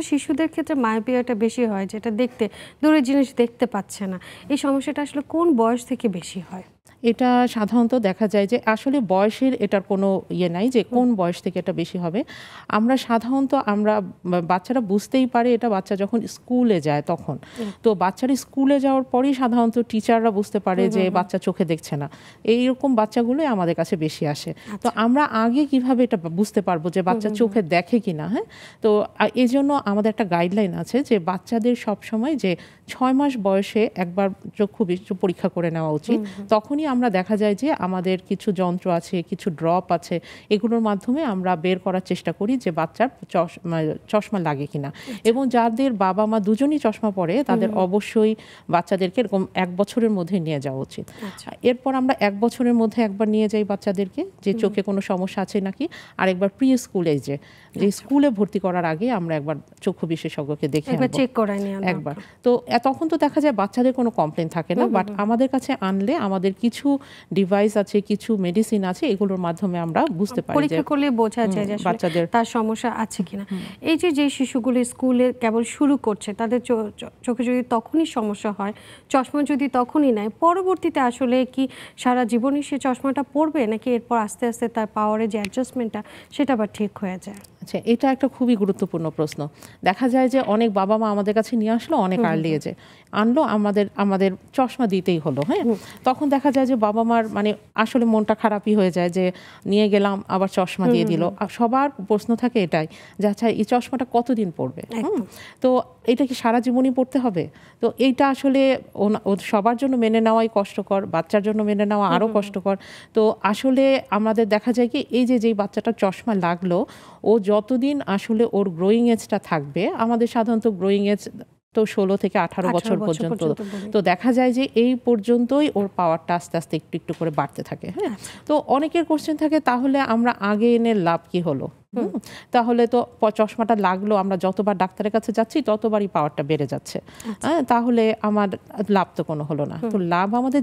শিশুদের ক্ষেত্রে মায়োপিয়াটা বেশি হয়, যেটা দেখতে দূরের জিনিস দেখতে পাচ্ছে না। এই সমস্যাটা আসলে কোন বয়স থেকে বেশি হয়? এটা সাধারণত দেখা যায় যে আসলে বয়সের এটার কোনো ইয়ে নাই যে কোন বয়স থেকে এটা বেশি হবে। আমরা সাধারণত বাচ্চারা বুঝতেই পারে এটা বাচ্চা যখন স্কুলে যায় তখন। তো বাচ্চারা স্কুলে যাওয়ার পরেই সাধারণত টিচাররা বুঝতে পারে যে বাচ্চা চোখে দেখছে না। এইরকম বাচ্চাগুলোই আমাদের কাছে বেশি আসে। তো আমরা আগে কিভাবে এটা বুঝতে পারবো যে বাচ্চা চোখে দেখে কিনা, হ্যাঁ? তো এজন্য আমাদের একটা গাইডলাইন আছে যে বাচ্চাদের সবসময় যে 6 মাস বয়সে একবার চক্ষু পরীক্ষা করে নেওয়া উচিত। তখনই আমরা দেখা যায় যে আমাদের কিছু যন্ত্র আছে, কিছু ড্রপ আছে, এগুলোর মাধ্যমে আমরা বের করার চেষ্টা করি যে বাচ্চার চশমা লাগে কিনা। এবং যাদের বাবা মা দুজনই চশমা পরে তাদের অবশ্যই বাচ্চাদেরকে এরকম 1 বছরের মধ্যে নিয়ে যাওয়া উচিত। এরপর আমরা 1 বছরের মধ্যে একবার নিয়ে যাই বাচ্চাদেরকে যে চোখে কোনো সমস্যা আছে নাকি, আর একবার প্রি স্কুলে যে স্কুলে ভর্তি করার আগে আমরা একবার চক্ষু বিশেষজ্ঞকে দেখে একবার। তো তখন তো দেখা যায় বাচ্চাদের কোনো কমপ্লেন থাকে না, বাট আমাদের কাছে আনলে আমাদের কিছু ডিভাইস আছে, কিছু মেডিসিন আছে, এগুলোর মাধ্যমে আমরা বুঝতে পারি, পরীক্ষা করলে বোঝা যায় যে বাচ্চাদের তার সমস্যা আছে কিনা। এই যে শিশুগুলো স্কুলে কেবল শুরু করছে, তাদের চোখে যদি তখনই সমস্যা হয়, চশমা যদি তখনই নেয়, পরবর্তীতে আসলে কি সারা জীবনই সে চশমাটা পরবে, নাকি এরপর আস্তে আস্তে তার পাওয়ারের যে অ্যাডজাস্টমেন্টটা সেটা আবার ঠিক হয়ে যায়? আচ্ছা, এটা একটা খুবই গুরুত্বপূর্ণ প্রশ্ন। দেখা যায় যে অনেক বাবা মা আমাদের কাছে নিয়ে আসলো অনেক আর্লি এজে, আনলো আমাদের চশমা দিতেই হলো, হ্যাঁ? তখন দেখা যায় যে বাবা মার মানে আসলে মনটা খারাপই হয়ে যায় যে নিয়ে গেলাম আবার চশমা দিয়ে দিল। সবার প্রশ্ন থাকে এটাই যে আচ্ছা এই চশমাটা কতদিন পড়বে? তো এটা কি সারা জীবনই পড়তে হবে? তো এইটা আসলে সবার জন্য মেনে নেওয়াই কষ্টকর, বাচ্চার জন্য মেনে নেওয়া আরও কষ্টকর। তো আসলে আমাদের দেখা যায় কি এই যেই বাচ্চাটার চশমা লাগলো, ও যতদিন আসলে ওর গ্রোয়িং এজটা থাকবে, আমাদের সাধারণত গ্রোয়িং এজ তো 16 থেকে 18 বছর পর্যন্ত, তো দেখা যায় যে এই পর্যন্তই ওর পাওয়ারটা আস্তে আস্তে একটু একটু করে বাড়তে থাকে, হ্যাঁ? তো অনেকের কোশ্চেন থাকে তাহলে আমরা আগে এনে লাভ কি হলো? তাহলে তো চশমাটা লাগলো, আমরা যতবার ডাক্তারের কাছে যাচ্ছি ততবারই পাওয়ারটা বেড়ে যাচ্ছে, হ্যাঁ? তাহলে আমার লাভ তো কোনো হলো না। তো লাভ আমাদের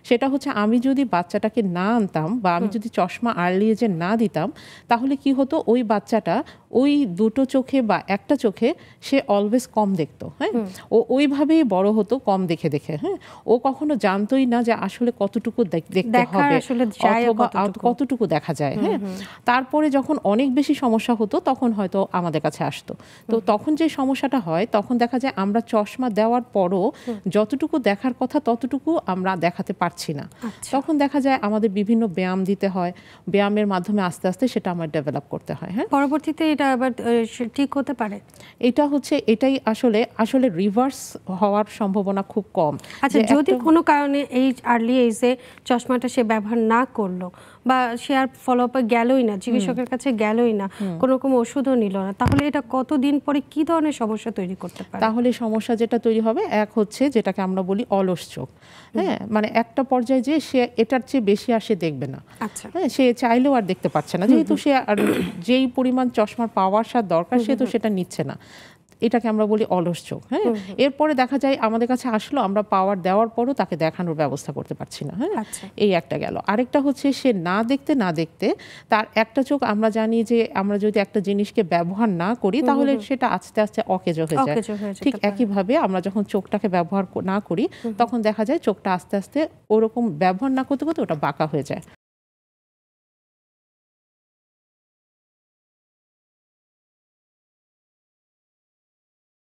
সেটা হচ্ছে আমি যদি বাচ্চাটাকে না আনতাম বা আমি যদি চশমা আর্লি এজে না দিতাম, তাহলে কি হতো, ওই বাচ্চাটা ওই দুটো চোখে বা একটা চোখে সে অলওয়েজ কম দেখতো, হ্যাঁ? ও ওইভাবেই বড় হতো কম দেখে দেখে, হ্যাঁ? ও কখনো জানতোই না যে আসলে কতটুকু দেখতে হবে অথবা কতটুকু দেখা যায়, হ্যাঁ? তারপরে যখন অনেক বেশি সমস্যা হতো তখন হয়তো আমাদের কাছে আসতো। তো তখন যে সমস্যাটা হয়, তখন দেখা যায় আমরা চশমা দেওয়ার পরও যতটুকু দেখার কথা ততটুকু আমরা দেখাতে পারছি না। তখন দেখা যায় আমাদের বিভিন্ন ব্যায়াম দিতে হয়, ব্যায়ামের মাধ্যমে আস্তে আস্তে সেটা আমার ডেভেলপ করতে হয়, হ্যাঁ? পরবর্তীতে এটা আবার ঠিক হতে পারে? এটাই আসলে রিভার্স হওয়ার সম্ভাবনা খুব কম। আচ্ছা, যদি কোনো কারণে এই আর্লি এজে চশমাটা সে ব্যবহার না করলো বা সে আর ফলো আপে গেলই না, চিকিৎসকের কাছে গেলই না, কোনো রকম ওষুধও নিল না, তাহলে এটা কতদিন পরে কি ধরনের সমস্যা তৈরি করতে পারে? তাহলে সমস্যা যেটা তৈরি হবে, এক হচ্ছে যেটাকে আমরা বলি অলস চোখ, হ্যাঁ? মানে একটা পর্যায়ে যে সে এটার চেয়ে বেশি আর সে দেখবে না, হ্যাঁ? সে চাইলেও আর দেখতে পাচ্ছে না, যেহেতু সে আর যেই পরিমাণ চশমার পাওয়ার সার দরকার সে তো সেটা নিচ্ছে না। এটাকে আমরা বলি অলস চোখ, হ্যাঁ? এরপরে দেখা যায় আমাদের কাছে আসলো, আমরা পাওয়ার দেওয়ার পরও তাকে দেখানোর ব্যবস্থা করতে পারছি না, হ্যাঁ? এই একটা গেল। আরেকটা হচ্ছে সে না দেখতে তার একটা চোখ, আমরা জানি যে আমরা যদি একটা জিনিসকে ব্যবহার না করি তাহলে সেটা আস্তে আস্তে অকেজো হয়ে যায়। ঠিক একইভাবে আমরা যখন চোখটাকে ব্যবহার না করি তখন দেখা যায় চোখটা আস্তে আস্তে ওরকম ব্যবহার না করতে করতে ওটা বাঁকা হয়ে যায়।